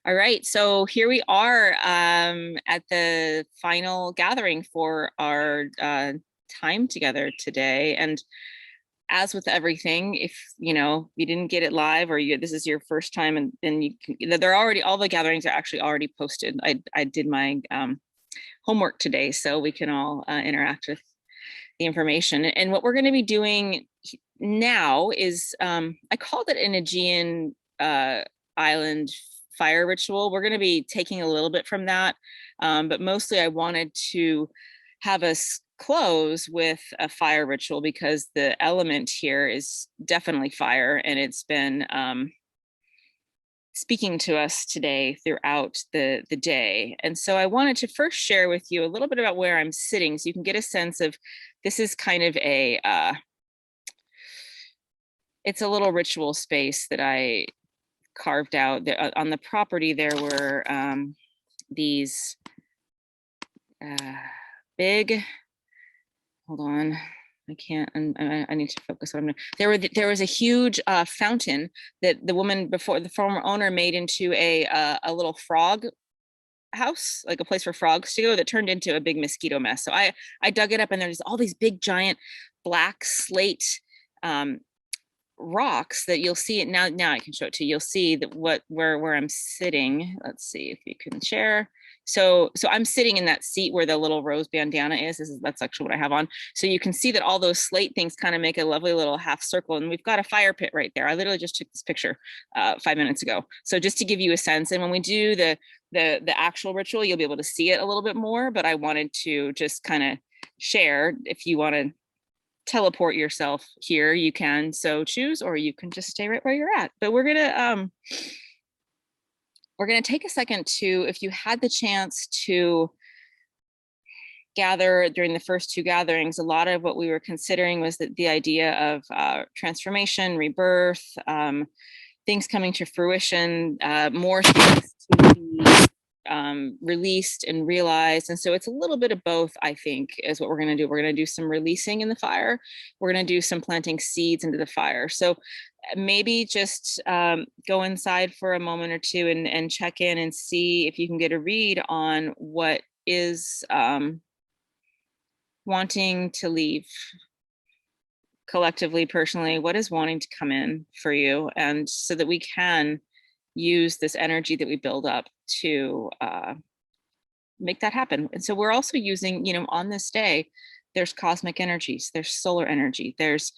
All right, so here we are at the final gathering for our time together today. And as with everything, if you didn't get it live, or this is your first time, and then they're already, all the gatherings are actually already posted. I did my homework today, so we can all interact with the information. And what we're going to be doing now is I called it an Aegean island fire ritual. We're going to be taking a little bit from that, but mostly I wanted to have us close with a fire ritual because the element here is definitely fire, and it's been speaking to us today throughout the day. And so I wanted to first share with you a little bit about where I'm sitting so you can get a sense of, this is kind of a it's a little ritual space that I carved out. On the property there were these big, hold on, I can't, I need to focus on. There was a huge fountain that the woman before, the former owner, made into a little frog house, like a place for frogs to go, that turned into a big mosquito mess. So I dug it up, and there's all these big giant black slate rocks that you'll see it now I can show it to you. You'll see that where I'm sitting. Let's see if you can share. So I'm sitting in that seat where the little rose bandana is. That's actually what I have on. So you can see that all those slate things kind of make a lovely little half circle, and we've got a fire pit right there. I literally just took this picture 5 minutes ago. So just to give you a sense, and when we do the actual ritual, you'll be able to see it a little bit more, but I wanted to just kind of share. If you want to teleport yourself here, you can so choose, or you can just stay right where you're at. But we're gonna take a second to, if you had the chance to gather during the first two gatherings, a lot of what we were considering was the idea of transformation, rebirth, things coming to fruition, more things to be released and realized. And so it's a little bit of both, I think, is what we're going to do. We're going to do some releasing in the fire. We're going to do some planting seeds into the fire. So maybe just go inside for a moment or two and check in and see if you can get a read on what is wanting to leave collectively, personally, what is wanting to come in for you, and so that we can use this energy that we build up to make that happen. And so we're also using, on this day, there's cosmic energies, there's solar energy, there's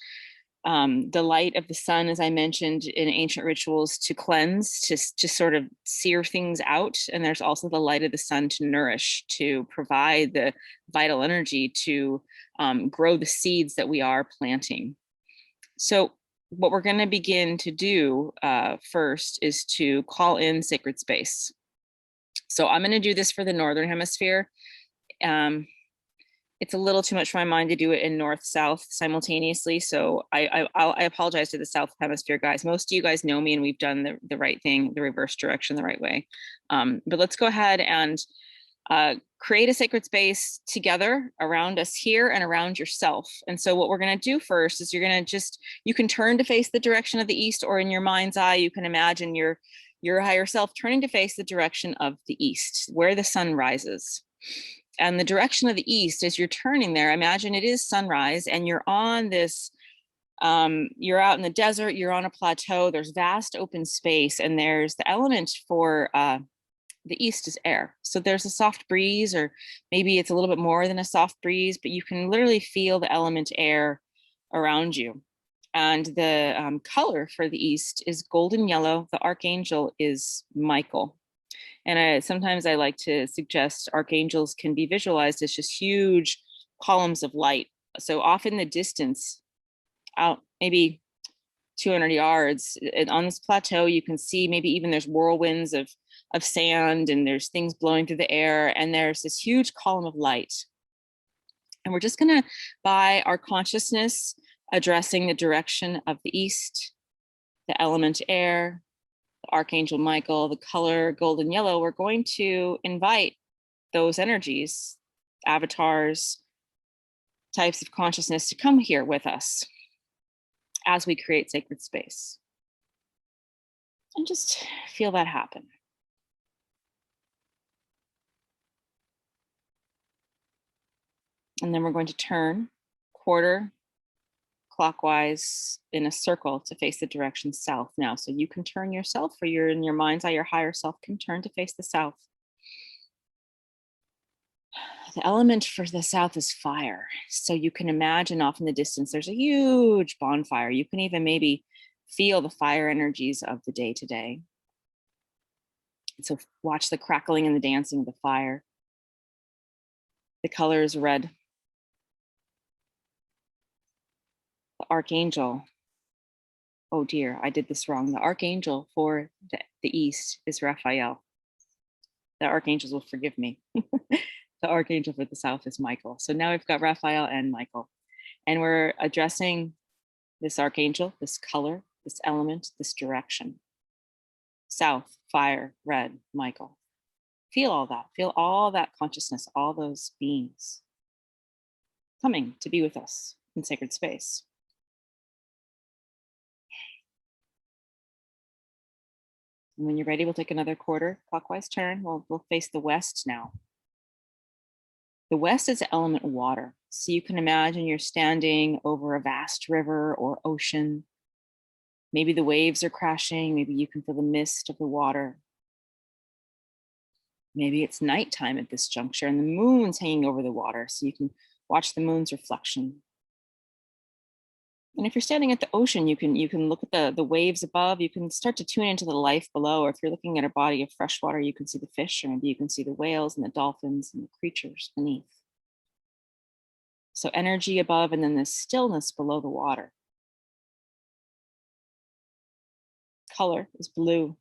the light of the sun, as I mentioned in ancient rituals, to cleanse, to sort of sear things out. And there's also the light of the sun to nourish, to provide the vital energy to grow the seeds that we are planting. So what we're going to begin to do first is to call in sacred space. So I'm going to do this for the Northern Hemisphere. It's a little too much for my mind to do it in north-south simultaneously. So I apologize to the South Hemisphere guys. Most of you guys know me, and we've done the right thing, the reverse direction, the right way. But let's go ahead and create a sacred space together around us here and around yourself. And so what we're going to do first is you can turn to face the direction of the east, or in your mind's eye, you can imagine your higher self turning to face the direction of the east, where the sun rises. And the direction of the east, as you're turning there, imagine it is sunrise, and you're on this, you're out in the desert, you're on a plateau, there's vast open space, and there's the element for the east is air. So there's a soft breeze, or maybe it's a little bit more than a soft breeze, but you can literally feel the element air around you. And the color for the east is golden yellow. The archangel is Michael. And sometimes I like to suggest archangels can be visualized as just huge columns of light. So off in the distance, out maybe 200 yards on this plateau, you can see maybe even there's whirlwinds of sand, and there's things blowing through the air, and there's this huge column of light. And we're just going to, by our consciousness, addressing the direction of the east, the element air, the archangel Michael, the color golden yellow, we're going to invite those energies, avatars, types of consciousness, to come here with us as we create sacred space. And just feel that happen. And then we're going to turn quarter clockwise in a circle to face the direction south now. So you can turn yourself, or you're in your mind's eye, your higher self can turn to face the south. The element for the south is fire. So you can imagine off in the distance, there's a huge bonfire. You can even maybe feel the fire energies of the day today. So watch the crackling and the dancing of the fire. The color is red. The archangel, oh dear, I did this wrong. The archangel for the east is Raphael. The archangels will forgive me. The archangel for the south is Michael. So now we've got Raphael and Michael. And we're addressing this archangel, this color, this element, this direction. South, fire, red, Michael. Feel all that. Feel all that consciousness, all those beings coming to be with us in sacred space. And when you're ready, we'll take another quarter clockwise turn. We'll face the west now. The west is the element water. So you can imagine you're standing over a vast river or ocean. Maybe the waves are crashing. Maybe you can feel the mist of the water. Maybe it's nighttime at this juncture and the moon's hanging over the water, so you can watch the moon's reflection. And if you're standing at the ocean, you can look at the waves above. You can start to tune into the life below. Or if you're looking at a body of fresh water, you can see the fish, or maybe you can see the whales and the dolphins and the creatures beneath. So energy above, and then the stillness below the water. Color is blue.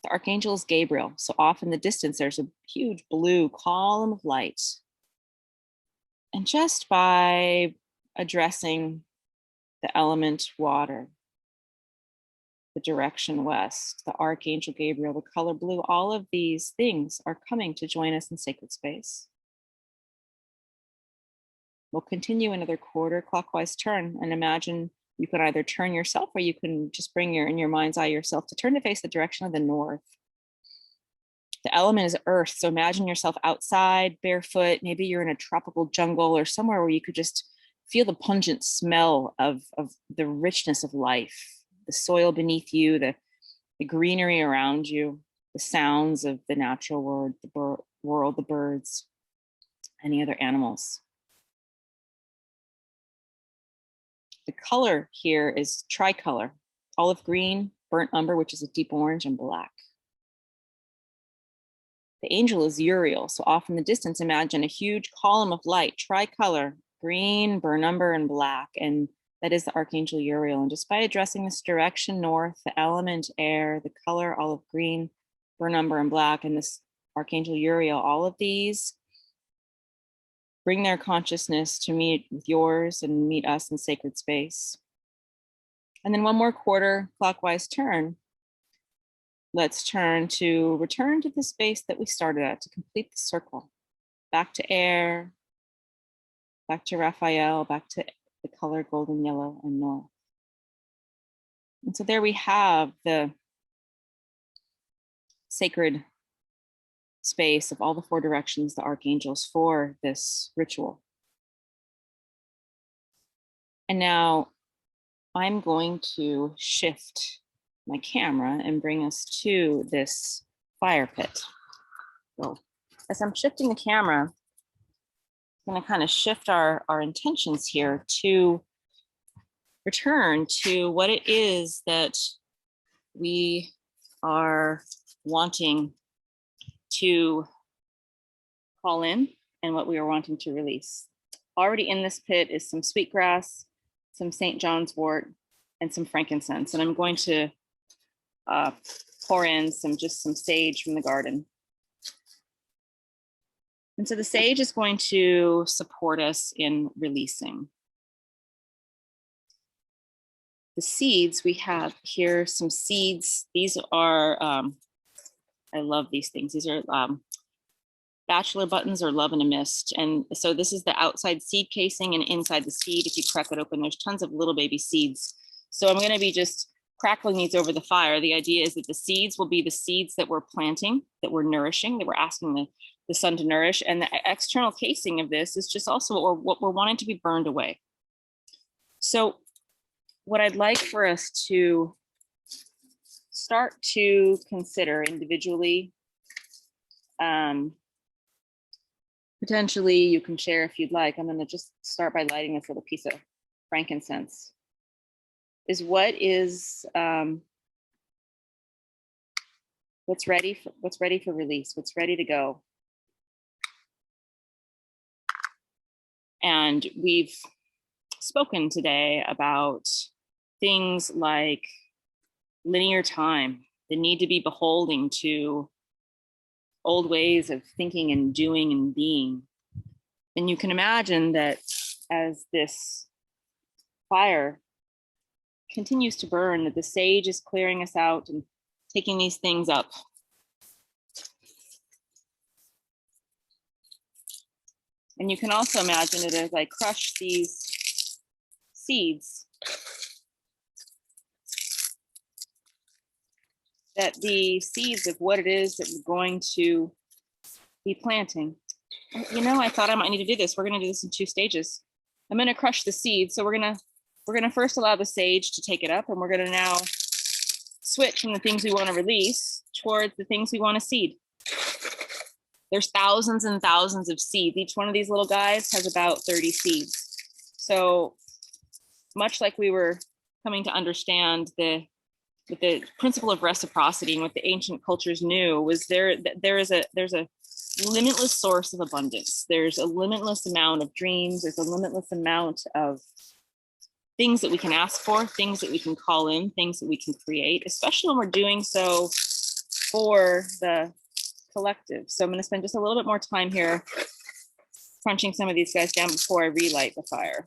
The archangel is Gabriel. So off in the distance, there's a huge blue column of light. And just by addressing the element water, the direction west, the archangel Gabriel, the color blue, all of these things are coming to join us in sacred space. We'll continue another quarter clockwise turn, and imagine you can either turn yourself, or you can just bring in your mind's eye yourself to turn to face the direction of the north. The element is earth. So imagine yourself outside, barefoot. Maybe you're in a tropical jungle or somewhere where you could just feel the pungent smell of the richness of life, the soil beneath you, the greenery around you, the sounds of the natural world, the birds, any other animals. The color here is tricolor: olive green, burnt umber, which is a deep orange, and black. The angel is Uriel. So off in the distance, imagine a huge column of light, tricolor, green, burnt umber, and black. And that is the archangel Uriel. And just by addressing this direction north, the element air, the color olive green, burnt umber, and black, and this archangel Uriel, all of these bring their consciousness to meet with yours and meet us in sacred space. And then one more quarter clockwise turn. Let's return to the space that we started at to complete the circle. Back to air, back to Raphael, back to the color golden yellow and north. And so there we have the sacred space of all the four directions, the archangels, for this ritual. And now I'm going to shift my camera and bring us to this fire pit. So as I'm shifting the camera, I'm going to kind of shift our intentions here to return to what it is that we are wanting to call in and what we are wanting to release. Already in this pit is some sweetgrass, some St. John's wort, and some frankincense. And I'm going to pour in some sage from the garden. And so the sage is going to support us in releasing. The seeds, we have here some seeds. These are, I love these things. These are bachelor buttons or love in a mist. And so this is the outside seed casing, and inside the seed, if you crack it open, there's tons of little baby seeds. So I'm gonna be just crackling these over the fire. The idea is that the seeds will be the seeds that we're planting, that we're nourishing, that we're asking the sun to nourish. And the external casing of this is just also what we're wanting to be burned away. So what I'd like for us to start to consider individually, potentially you can share if you'd like. I'm going to just start by lighting this little piece of frankincense. Is what's ready for release, what's ready to go. And we've spoken today about things like linear time, the need to be beholden to old ways of thinking and doing and being. And you can imagine that as this fire continues to burn, that the sage is clearing us out and taking these things up. And you can also imagine it as I crush these seeds, that the seeds of what it is that we're going to be planting. You know, I thought I might need to do this. We're going to do this in 2 stages. I'm going to crush the seeds. So we're going to first allow the sage to take it up, and we're going to now switch from the things we want to release towards the things we want to seed. There's thousands and thousands of seeds. Each one of these little guys has about 30 seeds. So much like we were coming to understand the principle of reciprocity, and what the ancient cultures knew was there's a limitless source of abundance. There's a limitless amount of dreams. There's a limitless amount of things that we can ask for, things that we can call in, things that we can create, especially when we're doing so for the collective. So I'm going to spend just a little bit more time here crunching some of these guys down before I relight the fire.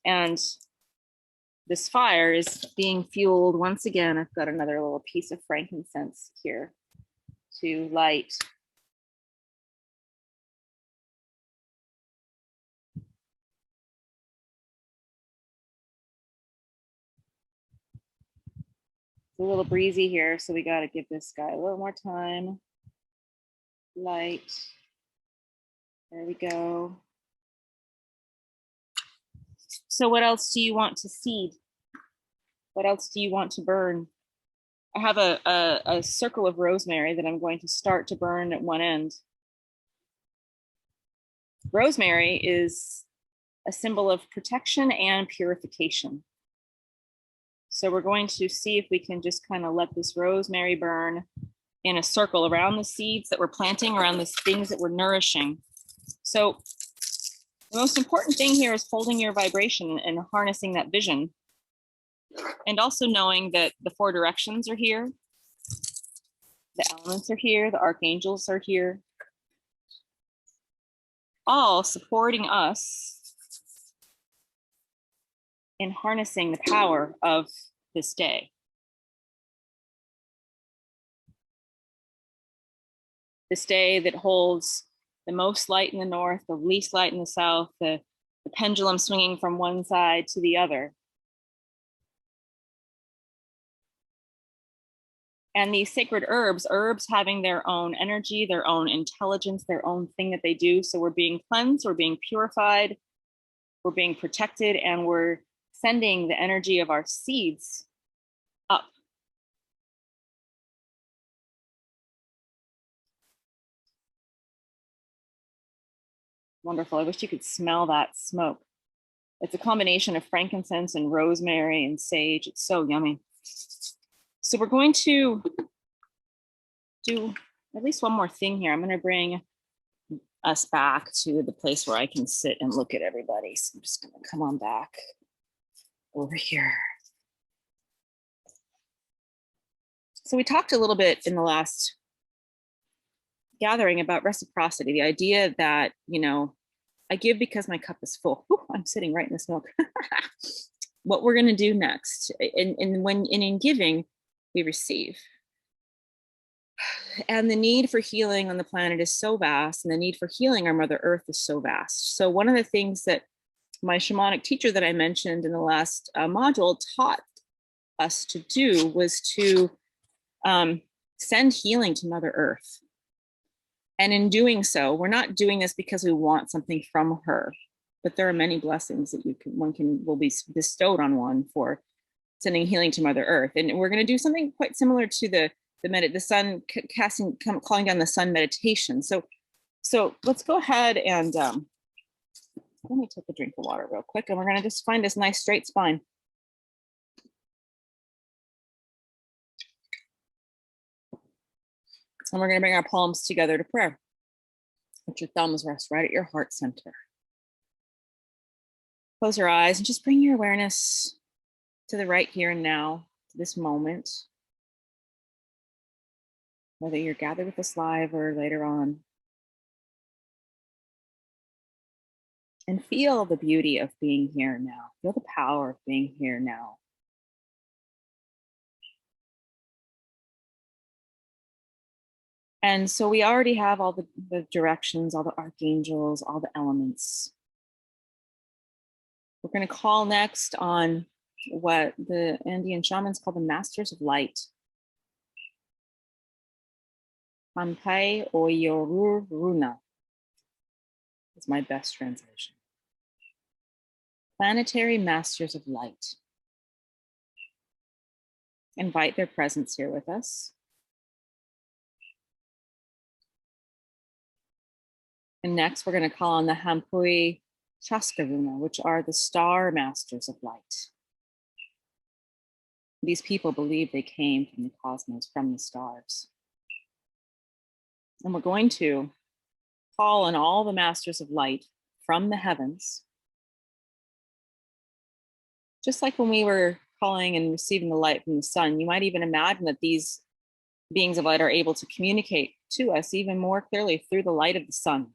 And this fire is being fueled once again. I've got another little piece of frankincense here to light. It's a little breezy here, so we got to give this guy a little more time. Light. There we go. So what else do you want to seed? What else do you want to burn? I have a circle of rosemary that I'm going to start to burn at one end. Rosemary is a symbol of protection and purification. So we're going to see if we can just kind of let this rosemary burn in a circle around the seeds that we're planting, around the things that we're nourishing. So the most important thing here is holding your vibration and harnessing that vision. And also knowing that the 4 directions are here. The elements are here. The archangels are here. All supporting us in harnessing the power of this day. This day that holds the most light in the north, the least light in the south, the pendulum swinging from one side to the other. And these sacred herbs having their own energy, their own intelligence, their own thing that they do. So we're being cleansed, we're being purified, we're being protected, and we're sending the energy of our seeds up. Wonderful. I wish you could smell that smoke. It's a combination of frankincense and rosemary and sage. It's so yummy. So we're going to do at least one more thing here. I'm going to bring us back to the place where I can sit and look at everybody. So I'm just going to come on back over here. So we talked a little bit in the last gathering about reciprocity, the idea that, you know, I give because my cup is full. Ooh, I'm sitting right in this milk. What we're going to do next, and in giving, we receive. And the need for healing on the planet is so vast, and the need for healing our Mother Earth is so vast. So one of the things that my shamanic teacher that I mentioned in the last module taught us to do was to send healing to Mother Earth. And in doing so, we're not doing this because we want something from her, but there are many blessings that will be bestowed on one for sending healing to Mother Earth. And we're going to do something quite similar to the sun casting, calling down the sun meditation. So let's go ahead and let me take a drink of water real quick, and we're going to just find this nice straight spine. And we're going to bring our palms together to prayer. Let your thumbs rest right at your heart center. Close your eyes and just bring your awareness to the right here and now, to this moment. Whether you're gathered with us live or later on. And feel the beauty of being here now. Feel the power of being here now. And so we already have all the directions, all the archangels, all the elements. We're going to call next on what the Andean shamans call the masters of light. Pampai Oyorur Runa is my best translation. Planetary masters of light. Invite their presence here with us. And next, we're going to call on the Hampui Chaskaruna, which are the star masters of light. These people believe they came from the cosmos, from the stars. And we're going to call on all the masters of light from the heavens. Just like when we were calling and receiving the light from the sun, you might even imagine that these beings of light are able to communicate to us even more clearly through the light of the sun.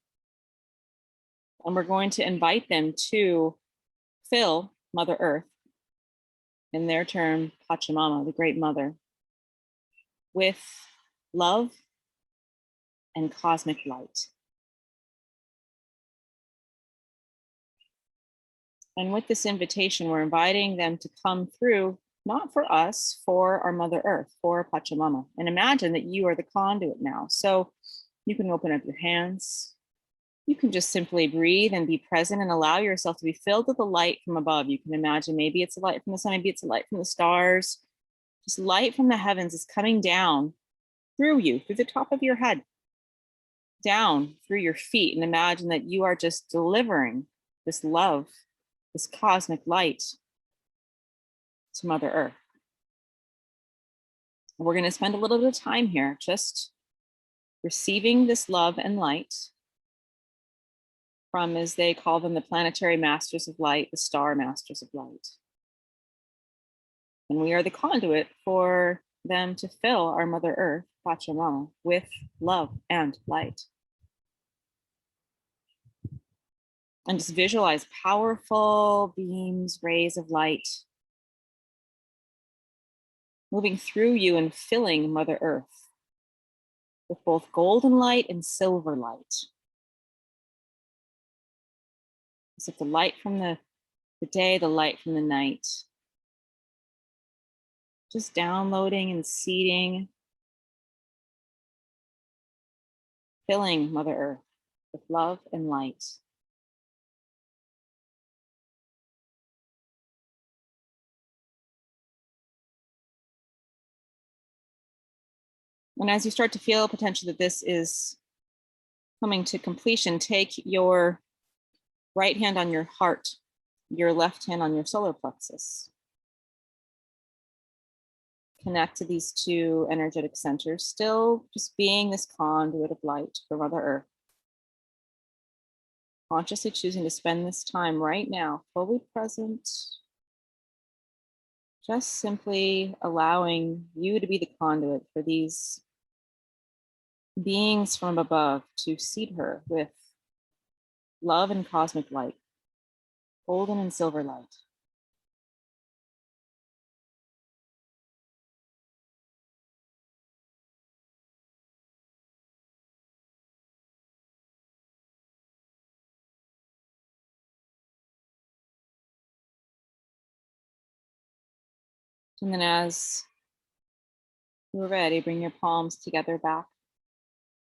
And we're going to invite them to fill Mother Earth, in their term, Pachamama, the Great Mother, with love and cosmic light. And with this invitation, we're inviting them to come through, not for us, for our Mother Earth, for Pachamama. And imagine that you are the conduit now. So you can open up your hands. You can just simply breathe and be present and allow yourself to be filled with the light from above. You can imagine maybe it's a light from the sun, maybe it's a light from the stars. Just light from the heavens is coming down through you, through the top of your head, down through your feet. And imagine that you are just delivering this love, this cosmic light to Mother Earth. And we're going to spend a little bit of time here just receiving this love and light from, as they call them, the planetary masters of light, the star masters of light. And we are the conduit for them to fill our Mother Earth, Pachamama, with love and light. And just visualize powerful beams, rays of light moving through you and filling Mother Earth with both golden light and silver light. As if the light from the day, the light from the night, just downloading and seeding, filling Mother Earth with love and light. And as you start to feel potentially that this is coming to completion, take your right hand on your heart, your left hand on your solar plexus. Connect to these two energetic centers, still just being this conduit of light for Mother Earth. Consciously choosing to spend this time right now, fully present, just simply allowing you to be the conduit for these beings from above to seed her with love and cosmic light, golden and silver light. And then as We're ready. Bring your palms together back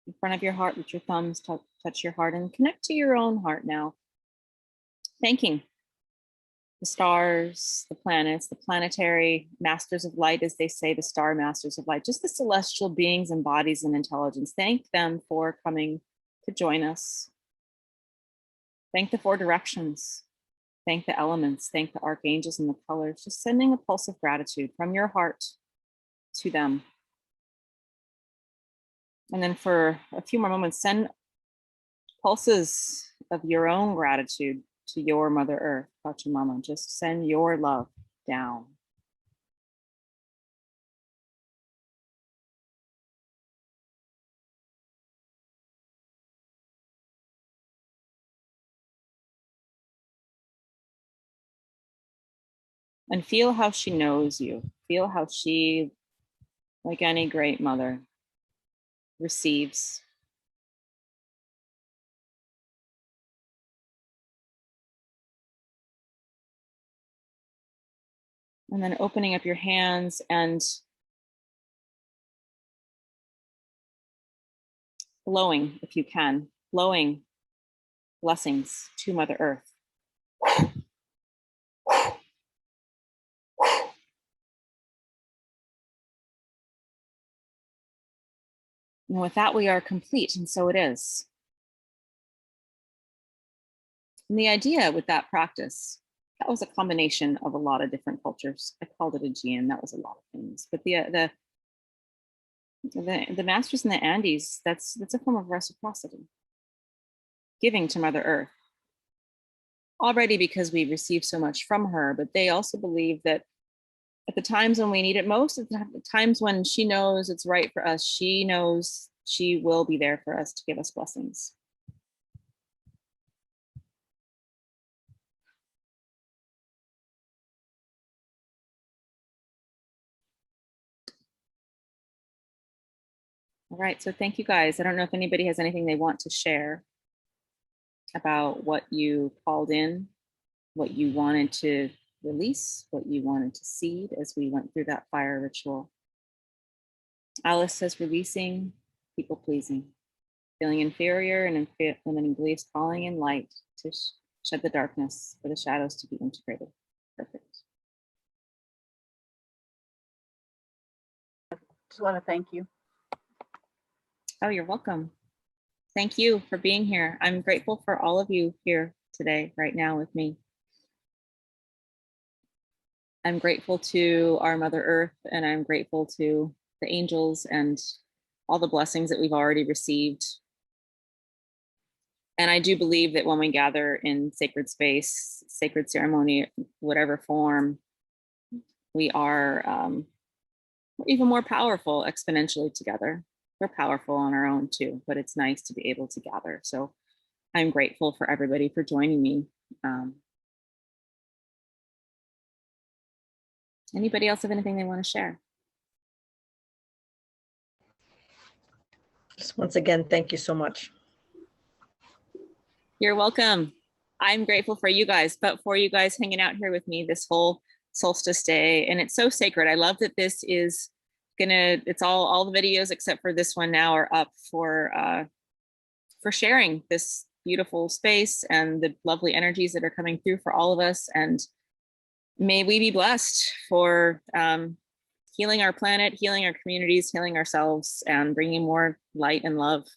in front of your heart. Let your thumbs touch your heart and connect to your own heart now. Thanking the stars, the planets, the planetary masters of light, as they say, the star masters of light, just the celestial beings and bodies and intelligence. Thank them for coming to join us. Thank the four directions. Thank the elements. Thank the archangels and the colors. Just sending a pulse of gratitude from your heart to them. And then for a few more moments, send pulses of your own gratitude to your Mother Earth, Pachamama. Just send your love down. And feel how she knows you. Feel how she, like any great mother, receives. And then opening up your hands and blowing, if you can, blowing blessings to Mother Earth. And with that, we are complete, and so it is. And the idea with that practice, that was a combination of a lot of different cultures. I called it Aegean, that was a lot of things. But the masters in the Andes, that's a form of reciprocity. Giving to Mother Earth. Already because we receive so much from her, but they also believe that at the times when we need it most, at the times when she knows it's right for us, she knows she will be there for us to give us blessings. All right, so thank you guys. I don't know if anybody has anything they want to share about what you called in, what you wanted to release, what you wanted to seed as we went through that fire ritual. Alice says releasing, people pleasing, feeling inferior and limiting beliefs, calling in light to shed the darkness for the shadows to be integrated. Perfect. Just want to thank you. Oh, you're welcome. Thank you for being here. I'm grateful for all of you here today, right now with me. I'm grateful to our Mother Earth, and I'm grateful to the angels and all the blessings that we've already received. And I do believe that when we gather in sacred space, sacred ceremony, whatever form, we are even more powerful exponentially together. We're powerful on our own too, but it's nice to be able to gather. So I'm grateful for everybody for joining me. Anybody else have anything they want to share? Just once again, thank you so much. You're welcome. I'm grateful for you guys, but for you guys hanging out here with me this whole solstice day. And it's so sacred. I love that this is it's all the videos except for this one now are up for sharing this beautiful space and the lovely energies that are coming through for all of us. And may we be blessed for healing our planet, healing our communities, healing ourselves, and bringing more light and love.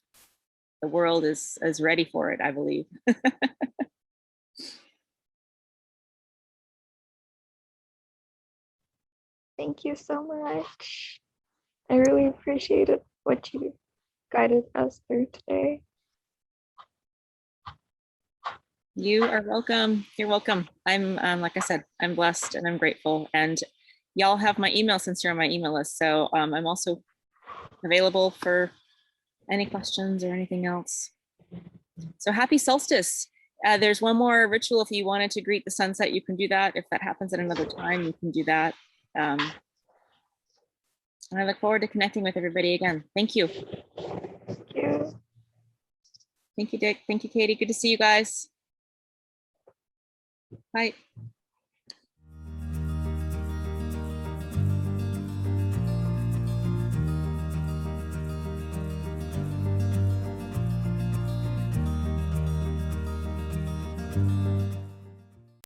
The world is ready for it, I believe. Thank you so much. I really appreciated what you guided us through today. You are welcome. You're welcome. I'm, like I said, I'm blessed and I'm grateful. And y'all have my email since you're on my email list. So I'm also available for any questions or anything else. So happy solstice. There's one more ritual. If you wanted to greet the sunset, you can do that. If that happens at another time, you can do that. And I look forward to connecting with everybody again. Thank you. Thank you. Thank you, Dick. Thank you, Katie. Good to see you guys. Bye.